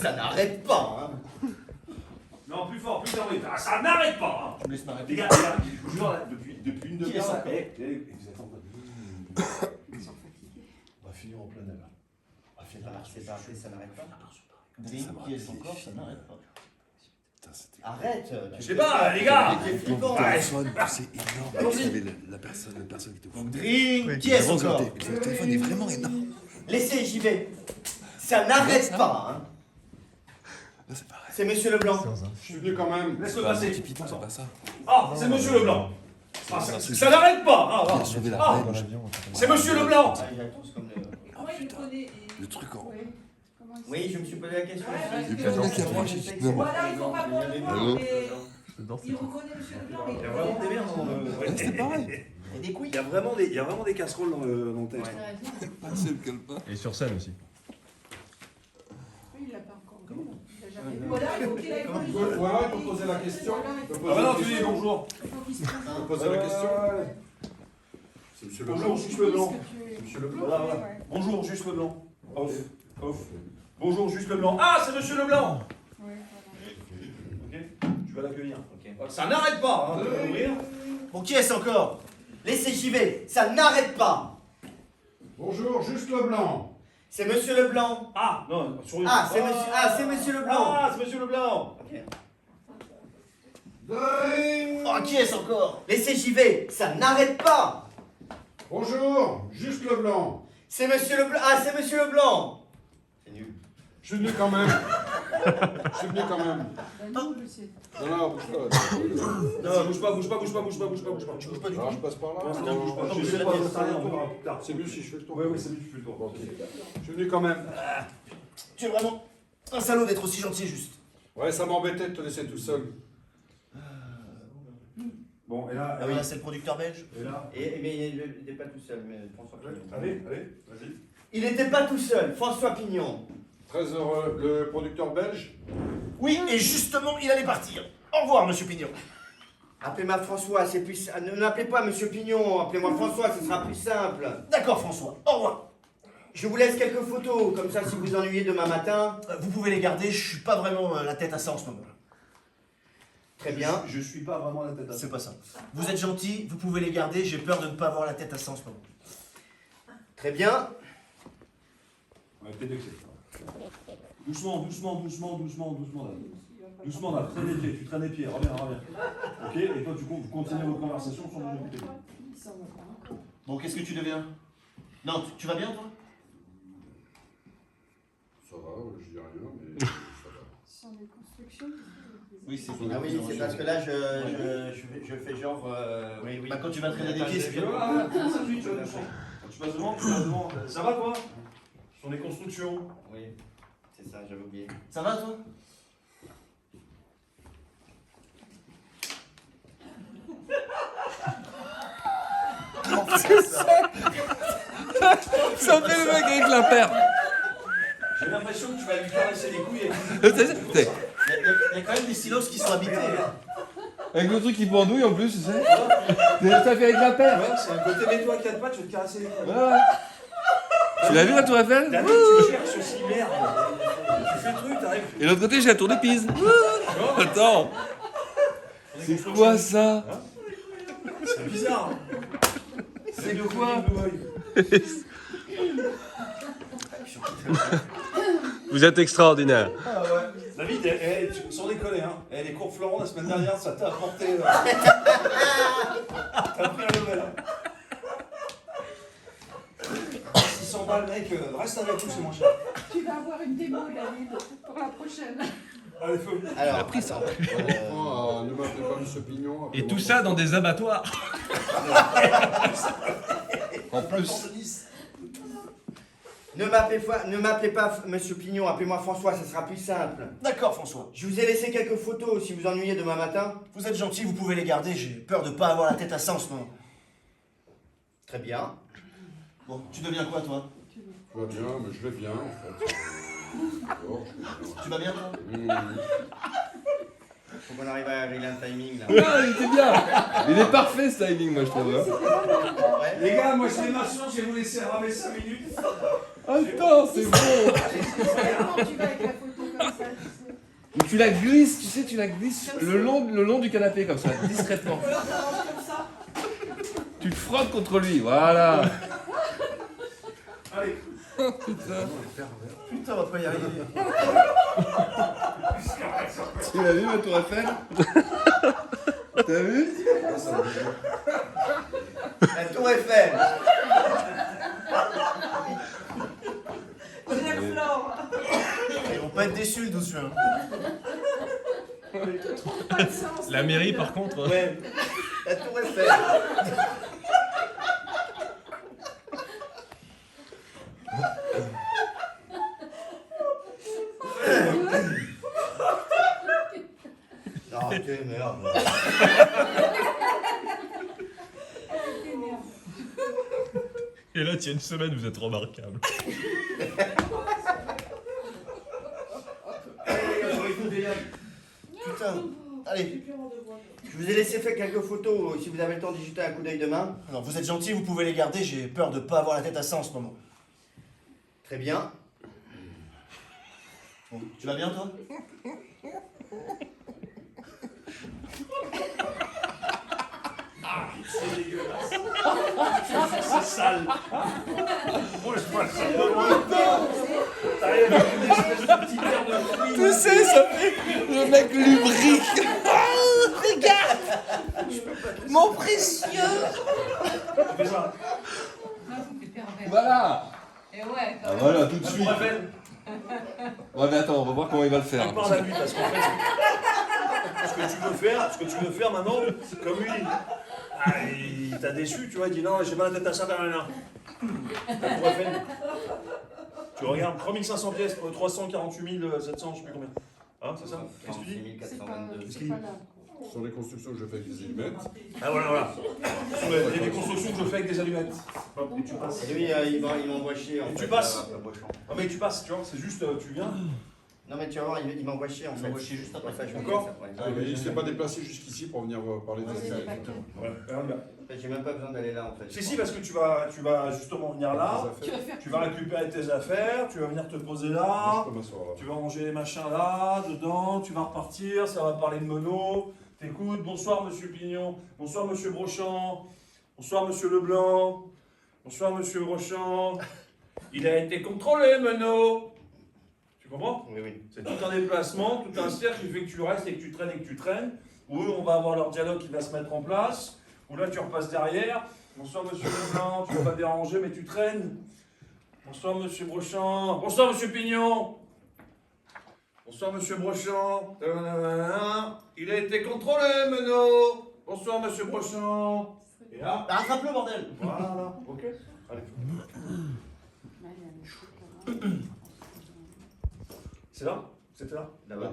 Ça n'arrête pas, hein. Non, plus fort, oui. Ah, ça n'arrête pas. Tu me laisses m'arrêter. Les gars, je vous jure, là, depuis une demi-heure, là, vous êtes en train de... On va finir en plein air. On va finir C'est pas ça n'arrête pas. Ça me Qui est son rappelle corps, des ça films. n'arrête pas. Putain, c'était... Arrête. Je sais pas, les gars. C'est flippant. téléphone, c'est énorme. Allons-y. Vous savez, la personne qui te Donc, Drink, qui est son corps? Le téléphone est vraiment énorme. Laissez, j'y vais. Ça n'arrête pas, hein. Là, c'est pareil. C'est Monsieur Leblanc. Je suis venu quand même. Laisse-le Bah, passer. Monty Python, c'est pas ça. Ah, c'est Monsieur Leblanc. Ah, ça n'arrête pas. Qui Ah, a sauvé la ah. Belge. C'est Monsieur Leblanc. Ah, il a tous comme le... Moi, je le connais. Le truc en... Oui, je me suis posé la question. Ouais, Et puis, le mec qui a franchi, non, moi. Voilà, il faut pas qu'on le voit, Allô mais il reconnaît Monsieur Leblanc. Il y a vraiment des merdes dans le... Là, c'était pareil. Et des couilles. Il y a vraiment des casseroles dans le texte. Ah, c'est le calepin. Et sur scène aussi. Il l'a pas encore vu. Il a jamais vu. Voilà, il faut qu'il aille voir. Voilà, il faut poser la question. Ah bah non, tu dis bonjour. Il faut qu'il se Il faut présente. poser la question. C'est Monsieur Leblanc. Bonjour, juste Leblanc. Monsieur Leblanc. Voilà, voilà. Bonjour, juste Leblanc. Off. Bonjour, juste Leblanc. Ah, c'est Monsieur Leblanc. Ok, tu vas l'accueillir. Ok. Ça n'arrête pas, hein, tu vas l'ouvrir. Bon, qui est-ce encore? Laissez, j'y vais. Ça n'arrête pas. Bonjour, juste Leblanc. C'est Monsieur Leblanc. Ah, non, sur une... Ah, c'est Monsieur Leblanc. Ah, c'est Monsieur Leblanc. Ok. Dring. Oh, qui est-ce encore? Laissez, j'y vais. Ça n'arrête pas. Bonjour, juste Leblanc. C'est Monsieur Leblanc. Ah, c'est Monsieur Leblanc. C'est nul. Je suis venu quand même. Je suis venu quand même. Non, non, bouge pas. Non, bouge pas. Tu bouges pas du Alors, tout. je passe par là. Non, Non, bouge pas. je Je sais sais pas, pas, je ça rien, fais on le verra tour. plus tard. C'est mieux si je fais le tour. Oui, c'est mieux, tu fais le tour. Ok. Je suis venu quand même. Tu es vraiment un salaud d'être aussi gentil, juste. Ouais, ça m'embêtait de te laisser tout seul. Bon, et là, Ah oui, là, c'est le producteur belge. et là. Mais il n'était pas tout seul, mais François Pignon. Allez, vas-y. Il n'était pas tout seul, François Pignon. Très heureux. Le producteur belge. Oui, et justement, il allait partir. Au revoir, Monsieur Pignon. Appelez-moi François, c'est plus... Ne m'appelez pas Monsieur Pignon, appelez-moi François, ce sera plus simple. D'accord, François, au revoir. Je vous laisse quelques photos, comme ça, si vous ennuyez demain matin, vous pouvez les garder, je suis pas vraiment la tête à ça en ce moment. Très bien. Je suis pas vraiment la tête à C'est pas ça. Vous êtes gentil, vous pouvez les garder, j'ai peur de ne pas avoir la tête à ça en ce moment. Très bien. Ouais, t'es vexé. Doucement, là. Doucement, là, traîne les pieds, tu traînes les pieds, reviens. Ok, et toi, vous continuez votre conversation sans bouger les pieds. Bon, qu'est-ce que tu deviens? Non, tu vas bien, toi? Ça va, je dis rien, mais ça va. Sur les constructions. Oui, c'est parce que là, je fais genre... Oui. Bah, quand tu vas traîner des pieds, c'est bien. Voilà, ça suit, tu vas doucement. Quand tu passes devant, Ça va, toi? Sur les constructions. Oui, c'est ça, j'avais oublié. Ça va, toi? Ça fait le mec avec la paire. J'ai l'impression que tu vas lui caresser les couilles. Il y a quand même des silos qui sont habités. Avec le truc qui pendouille en plus, tu sais. T'as fait avec la paire. Ouais, c'est un côté mets-toi à 4 pattes, je vais te caresser les couilles. Ouais. Tu l'as vu la tour Eiffel? David, tu cherches aussi, merde. Tu fais le truc, t'arrives. Et l'autre côté, j'ai la tour de Pise. Attends. C'est quoi ça? C'est bizarre. C'est quoi? Vous êtes extraordinaire. Ah ouais. David, sans déconner, hein. Les cours Florent la semaine dernière, ça t'a apporté. T'as pris un level. 600 balles, mec, reste avec nous, c'est moins cher. Tu vas avoir une démo, David, pour la prochaine. Allez, feu. Alors, a pris ça. Ne m'appelez pas Monsieur Pignon. Et tout ça dans des abattoirs. En plus. Ne m'appelez pas Monsieur Pignon, appelez-moi François, ça sera plus simple. D'accord, François. Je vous ai laissé quelques photos, si vous ennuyez demain matin. Vous êtes gentil, vous pouvez les garder, j'ai peur de pas avoir la tête à ça en ce moment. Très bien. Bon, tu deviens quoi, toi? Tout va bien, mais je vais bien, en fait. D'accord, je vais bien. Tu vas bien, toi? Mmh. Faut qu'on arrive à régler un timing, là. Ah, il était bien. Il est parfait ce timing, moi je trouve. Hein. Ouais. Les gars, moi je fais ma chance, je vais vous laisser ramer 5 minutes. Attends, c'est bon. Comment tu vas avec la photo? comme ça, tu sais. Ou tu la glisses, tu sais, tu la glisses le long du canapé comme ça, discrètement. Ou alors t'arranges comme ça. Tu te frottes contre lui, voilà. Allez. Putain. Putain, on va pas y arriver. Tu l'as vu, la tour Eiffel? T'as vu? La tour Eiffel. Ils vont pas être déçus le 12 juin. Pas de sens. La mairie, par contre. Ouais. La tour Eiffel. Non, quelle merde. Et là, il y a une semaine, vous êtes remarquable. Putain. Allez. Je vous ai laissé faire quelques photos. Si vous avez le temps d'y jeter un coup d'œil demain. Alors, vous êtes gentil, vous pouvez les garder. J'ai peur de pas avoir la tête à ça en ce moment. Très bien. Bon, tu vas bien, toi? C'est dégueulasse. C'est sale. Moi, je vois le sale de loin. T'arrives avec une espèce de petit verre de fruits. Tu sais, ça fait le mec lubrique. Ah, regarde, mon précieux. Tu fais ça. Non, c'est pervers. Voilà. Et ouais, quand Ah, même. voilà, tout de La suite. tour Eiffel. Ouais, mais attends, on va voir comment il va le Tu faire. parles à lui parce qu'en fait, ce que tu veux faire maintenant, c'est comme lui. Ah, il t'a déçu, tu vois, il dit non, j'ai pas la tête à ça, là. La tour Eiffel. Tu regardes 3500 pièces pour 348 700, je sais plus combien. Hein, c'est ça? Qu'est-ce que tu dis? C'est pas, 422. c'est pas là. Sur les constructions que je fais avec des allumettes. Ah voilà. Il y a des constructions que je fais avec des allumettes. Hop, et tu passes. Et lui, il m'envoie chier en Et fait. tu passes. Bochon. Non mais tu passes, tu vois, c'est juste, tu viens. Non mais tu vas voir, il m'envoie chier en fait. m'envoie chier juste après. Enfin, je vais D'accord. dire ça, ouais. Ah, mais il ne s'est pas déplacé jusqu'ici pour venir parler de Ouais, c'est ça. des paquets. Ouais, on y va. En fait, j'ai même pas besoin d'aller là en fait. Si, parce que tu vas justement venir là, Tu vas faire tu vas récupérer tes affaires, tu vas venir te poser Moi, là, je peux m'asseoir là. tu vas ranger les machins là, dedans, tu vas repartir, ça va parler de mono. T'écoutes, bonsoir monsieur Pignon, bonsoir monsieur Brochant, bonsoir monsieur Leblanc, bonsoir monsieur Brochant. Il a été contrôlé, Meno. Tu comprends? Oui, oui. C'est tout un déplacement, tout un cercle qui fait que tu restes et que tu traînes, où eux, on va avoir leur dialogue qui va se mettre en place, où là tu repasses derrière. Bonsoir monsieur Leblanc, tu vas pas déranger mais tu traînes. Bonsoir monsieur Brochant, bonsoir monsieur Pignon. Bonsoir monsieur Brochant. Il a été contrôlé, Meno. Bonsoir monsieur Brochant. Et là, Rattrape-le, bordel! voilà, ok. Allez. C'est là? C'était là? Là-bas.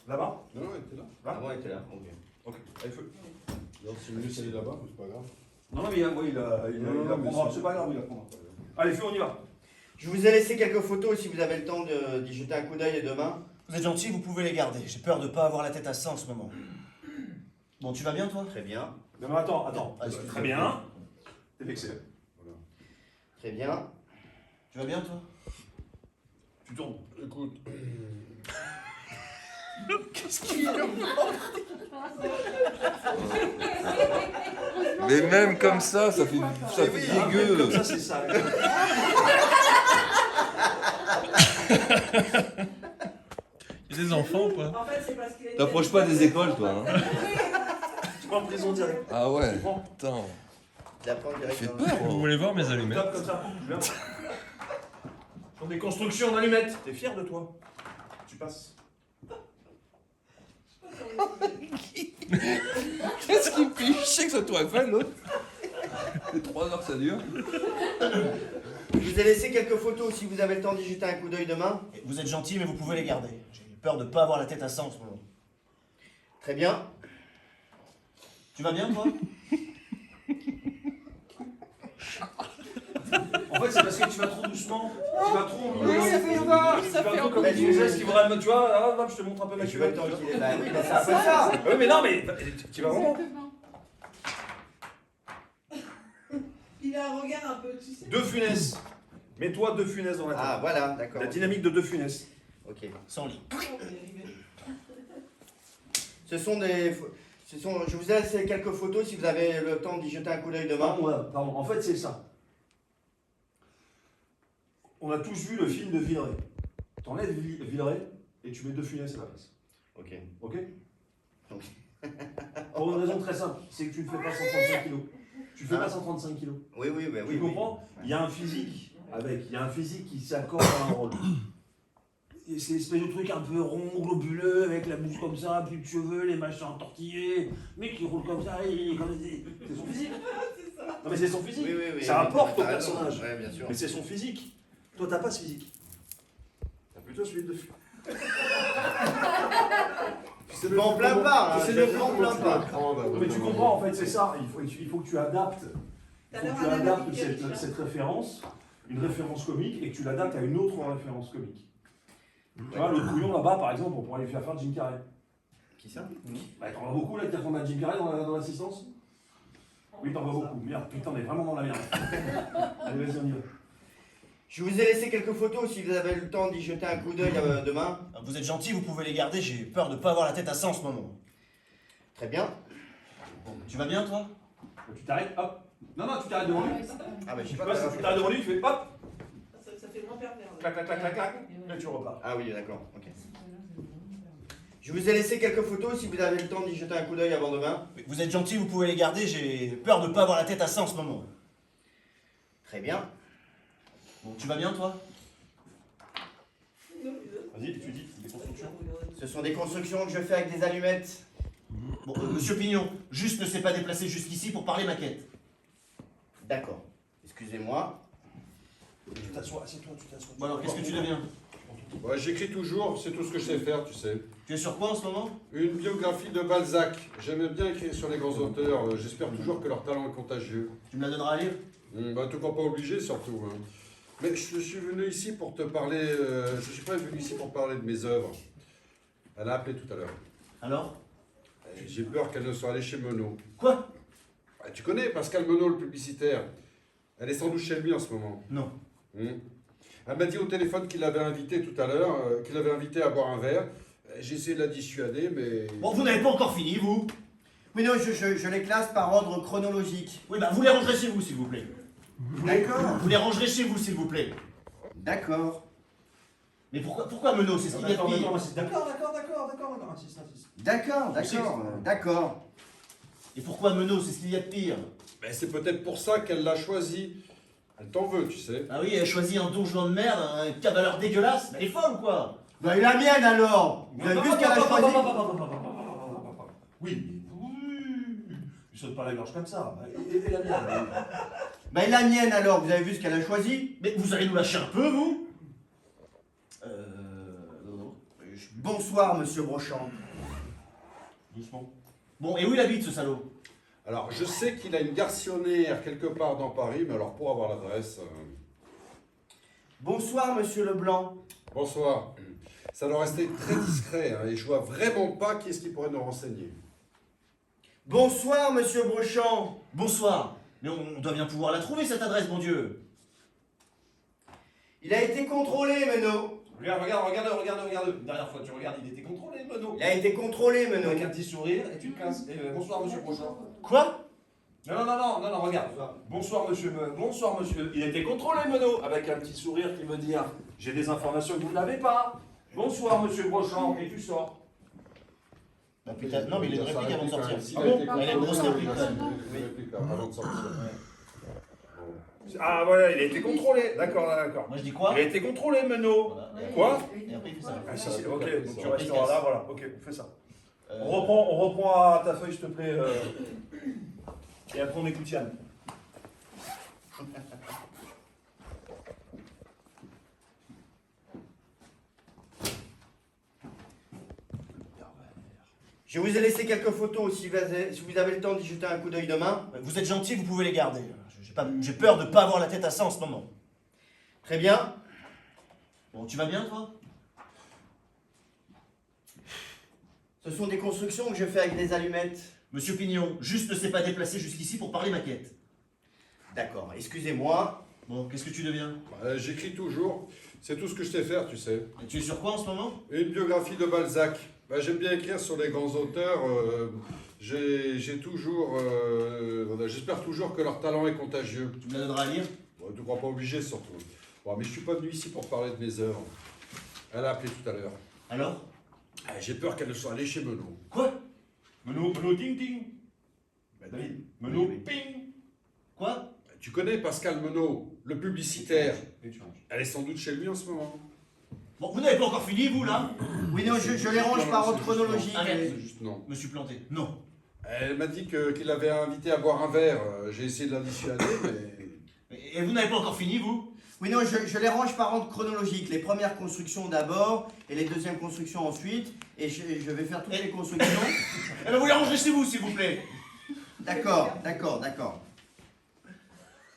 Là-bas? Non, non, elle était là. Avant, il était là. Ok. Ok, allez, feu. Alors, si vous voulez aller là-bas, mais c'est pas grave. Non, mais il apprendra, c'est pas grave, il apprendra. Allez, feu, on y va. Je vous ai laissé quelques photos si vous avez le temps d'y jeter un coup d'œil demain. Vous êtes gentil, vous pouvez les garder. J'ai peur de pas avoir la tête à ça en ce moment. Bon, tu vas bien, toi? Très bien. Non, mais attends. Ah, excuse-moi. Très bien. T'es vexé. Très bien. Tu vas bien, toi? Tu tournes. Écoute, Mais même comme ça fait dégueu. Comme ça, c'est ça. Il y a des enfants ou pas? En fait, c'est parce qu'il est. T'approches pas des écoles, toi. Hein. Tu vas en prison direct. Ah ouais. Tu prends. Putain. Je la prends direct. Fait dans- peur. Vous voulez voir mes allumettes? Top comme ça. Tu viens. Sur des constructions d'allumettes. T'es fier de toi? Tu passes. Qu'est-ce qui fait chier que ça tour Eiffel, l'autre? C'est 3 heures que ça dure. Je vous ai laissé quelques photos si vous avez le temps d'y jeter un coup d'œil demain. Vous êtes gentil, mais vous pouvez les garder. J'ai peur de pas avoir la tête à ça en ce moment. Très bien. Tu vas bien, toi? En fait, c'est parce que tu vas trop doucement. Tu vas trop. ça fait encore, Tu ça vas fait trop encore. comme tu faisais, ce qui voudrait me. Tu vois, là, je te montre un peu ma Et tu veux le cuvette. temps qu'il est. Bah oui, bah c'est un peu ça. Oui, mais non, mais tu vas vraiment. Exactement. Il a un regard un peu, tu sais. De Funès. Mets-toi De Funès dans la tête. Ah voilà, d'accord. La dynamique de Funès. Ok. Sans lit. Ce sont des... je vous ai laissé quelques photos si vous avez le temps d'y jeter un coup d'œil demain. Pardon, en fait c'est ça. On a tous vu le film de Villeray. T'enlèves Villeray et tu mets De Funès à la place. Ok. Ok? Ok. Pour une raison très simple, c'est que tu ne fais pas 135 kilos. Tu fais pas 135 kilos. Oui, oui, bah, oui. Tu comprends? Il y a un physique qui s'accorde à un rôle. Et c'est l'espèce de truc un peu rond, globuleux, avec la bouche comme ça, plus de cheveux, les machins entortillés, mais qui roule comme ça, c'est son physique. Non mais c'est son physique. Oui, oui, oui. Ça apporte au T'as raison. personnage. Ouais, bien sûr. Mais c'est son physique. Toi, t'as pas ce physique. T'as plutôt celui de dessus. Je m'en plains pas, hein, je m'en plains pas. Mais tu comprends, en fait, c'est ça. Il faut que tu adaptes. Il faut que tu adaptes cette référence, une référence comique, et que tu l'adaptes à une autre référence comique. Tu vois, l'autre couillon là-bas, par exemple, on pourrait lui faire Jim Carrey. Qui ça? Bah, t'en vois beaucoup là qui ressemblent à Jim Carrey dans l'assistance? Oui, t'en vois beaucoup. Merde, putain, on est vraiment dans la merde. Allez, vas-y, on y va. Je vous ai laissé quelques photos si vous avez le temps d'y jeter un coup d'œil demain. Vous êtes gentil, vous pouvez les garder, j'ai peur de pas avoir la tête à ça en ce moment. Très bien. Bon, tu vas bien, toi? Tu t'arrêtes, hop. Non, tu t'arrêtes devant lui. Ah bah je sais Tu pas. passes, tu t'arrêtes devant lui, tu fais hop. Ça fait moins pervers. Clac, clac, clac, clac, clac. Et tu repars. Ah oui, d'accord. Ok. Je vous ai laissé quelques photos si vous avez le temps d'y jeter un coup d'œil avant demain. Vous êtes gentil, vous pouvez les garder, j'ai peur de pas avoir la tête à ça en ce moment. Très bien. Bon, tu vas bien, toi? Vas-y, tu dis des constructions. Ce sont des constructions que je fais avec des allumettes. Bon, monsieur Pignon, juste ne s'est pas déplacé jusqu'ici pour parler maquette. D'accord. Excusez-moi. Tu t'assois, assieds-toi, tu t'assois. Bon alors, qu'est-ce que tu deviens? Ouais, j'écris toujours, c'est tout ce que je sais faire, tu sais. Tu es sur quoi en ce moment? Une biographie de Balzac. J'aime bien écrire sur les grands auteurs. J'espère toujours que leur talent est contagieux. Tu me la donneras à lire? Bah, tout pas obligé, surtout. Hein. Mais je suis venu ici pour te parler. Je suis pas venu ici pour parler de mes œuvres. Elle a appelé tout à l'heure. Alors? J'ai peur qu'elle ne soit allée chez Menot. Quoi? Ah, tu connais Pascal Menot, le publicitaire. Elle est sans doute chez lui en ce moment. Non. Elle m'a dit au téléphone qu'il l'avait invité tout à l'heure, qu'il l'avait invité à boire un verre. J'ai essayé de la dissuader, mais... Bon, vous n'avez pas encore fini, vous? Oui, non, je les classe par ordre chronologique. Oui, bah vous les rangerez chez vous, s'il vous plaît. D'accord. Vous les rangerez chez vous, s'il vous plaît. D'accord. Mais pourquoi Menot? C'est ce qu'il y a de pire. D'accord, insiste. D'accord. Et pourquoi Menot? C'est ce qu'il y a de pire. Ben, c'est peut-être pour ça qu'elle l'a choisi. Elle t'en veut, tu sais. Ah oui, elle a choisi un donjon de merde, un cavaleur dégueulasse. Mais elle est folle ou quoi? Bah, et la mienne alors. Vous avez vu ce qu'elle a choisi? Oui, tu sautes pas la gorge comme ça. Et la mienne. Bah, et la mienne alors. Vous avez vu ce qu'elle a choisi? Mais vous allez nous lâcher un peu, vous? Non. Bonsoir, monsieur Brochant. Doucement. Bon, et où il habite, ce salaud? Alors, je sais qu'il a une garçonnière quelque part dans Paris, mais alors pour avoir l'adresse... Bonsoir, monsieur Leblanc. Bonsoir. Ça doit rester très discret, hein, et je vois vraiment pas qui est-ce qui pourrait nous renseigner. Bonsoir, monsieur Brochant. Bonsoir. Mais on doit bien pouvoir la trouver, cette adresse, mon Dieu. Il a été contrôlé, Menot. Regarde. Une dernière fois, tu regardes, il était contrôlé, Menot. Il a été contrôlé, Menot. Avec un petit sourire, et tu te casses. Bonsoir, monsieur Brochant. Quoi? Non, regarde. Bonsoir, monsieur. Il était contrôlé, Menot. Avec un petit sourire qui veut dire j'ai des informations que vous n'avez pas. Bonsoir, monsieur Brochant. Et tu sors. Bah putain, non, mais il a une réplique avant de sortir. Il Ah a bon? été Elle a une contrôlé. grosse réplique, Il a quand même. une réplique avant de sortir. Ah, voilà, il a été contrôlé. D'accord. Moi, je dis quoi? Il a été contrôlé, Menot. Voilà. Quoi? Et après, il fait ça. Ah, si, ok, donc tu On resteras là, voilà. Ok, on fait ça. On reprend à ta feuille, s'il te plaît. Et après, on écoute Yann. Je vous ai laissé quelques photos si vous avez le temps d'y jeter un coup d'œil demain. Vous êtes gentil, vous pouvez les garder. J'ai peur de pas avoir la tête à ça en ce moment. Très bien. Bon, tu vas bien, toi? Ce sont des constructions que je fais avec des allumettes. Monsieur Pignon, juste ne s'est pas déplacé jusqu'ici pour parler maquette. D'accord, excusez-moi. Bon, qu'est-ce que tu deviens? J'écris toujours. C'est tout ce que je sais faire, tu sais. Et tu es sur quoi en ce moment? Une biographie de Balzac. J'aime bien écrire sur les grands auteurs. J'ai toujours... J'espère toujours que leur talent est contagieux. Tu me la donneras à lire? Bon, tu ne crois pas obligé, surtout. Bon, mais je suis pas venu ici pour parler de mes œuvres. Elle a appelé tout à l'heure. Alors? J'ai peur qu'elle ne soit allée chez Menot. Quoi? Menot ding ding. Bah, David. Menot Oui, oui. ping. Quoi? Tu connais Pascal Menot, le publicitaire. Et tu ranges. Elle est sans doute chez lui en ce moment. Bon, vous n'avez pas encore fini, vous, là? Oui, non, je les range par ordre chronologique. Arrête. C'est juste non. Je me suis planté. Non. Elle m'a dit qu'il avait invité à boire un verre. J'ai essayé de la dissuader, mais... Et vous n'avez pas encore fini, vous? Oui, non, je les range par ordre chronologique. Les premières constructions d'abord, et les deuxièmes constructions ensuite. Et je vais faire toutes les constructions. Eh ben, vous les rangerez chez vous, s'il vous plaît. D'accord, d'accord, d'accord.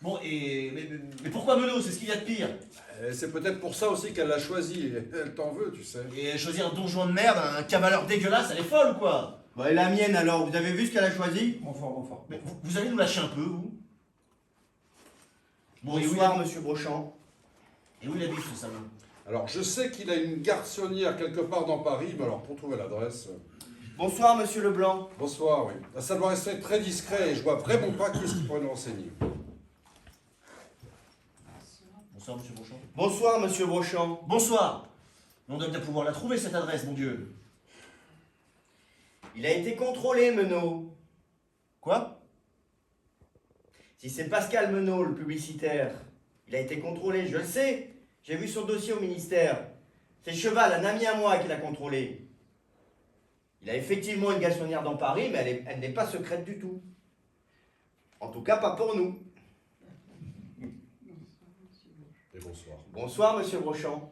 Bon, mais pourquoi Menot? C'est ce qu'il y a de pire. C'est peut-être pour ça aussi qu'elle l'a choisi. Elle t'en veut, tu sais. Et choisir un donjon de merde, un cavaleur dégueulasse, elle est folle ou quoi? Bon, et la mienne alors, vous avez vu ce qu'elle a choisi? Renfort. Mais vous allez nous lâcher un peu, vous? Bon, et où il Bonsoir, habite- monsieur Brochant. Et où il habite, ce salaud? Alors, je sais qu'il a une garçonnière quelque part dans Paris, mais alors, pour trouver l'adresse... Bonsoir, monsieur Leblanc. Bonsoir, oui. Ça doit rester très discret et je vois vraiment pas qui est-ce qui pourrait nous renseigner. Bonsoir, monsieur Beauchamp. Bonsoir, monsieur Brochant. Bonsoir. On doit bien pouvoir la trouver, cette adresse, mon Dieu. Il a été contrôlé, Menot. Quoi? Si c'est Pascal Menot, le publicitaire, il a été contrôlé, je le sais. J'ai vu son dossier au ministère. C'est Cheval, un ami à moi, qui l'a contrôlé. Il a effectivement une garçonnière dans Paris, mais elle n'est pas secrète du tout. En tout cas, pas pour nous. Et bonsoir. Bonsoir, monsieur Brochant.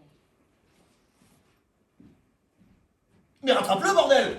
Mais rattrape-le, bordel!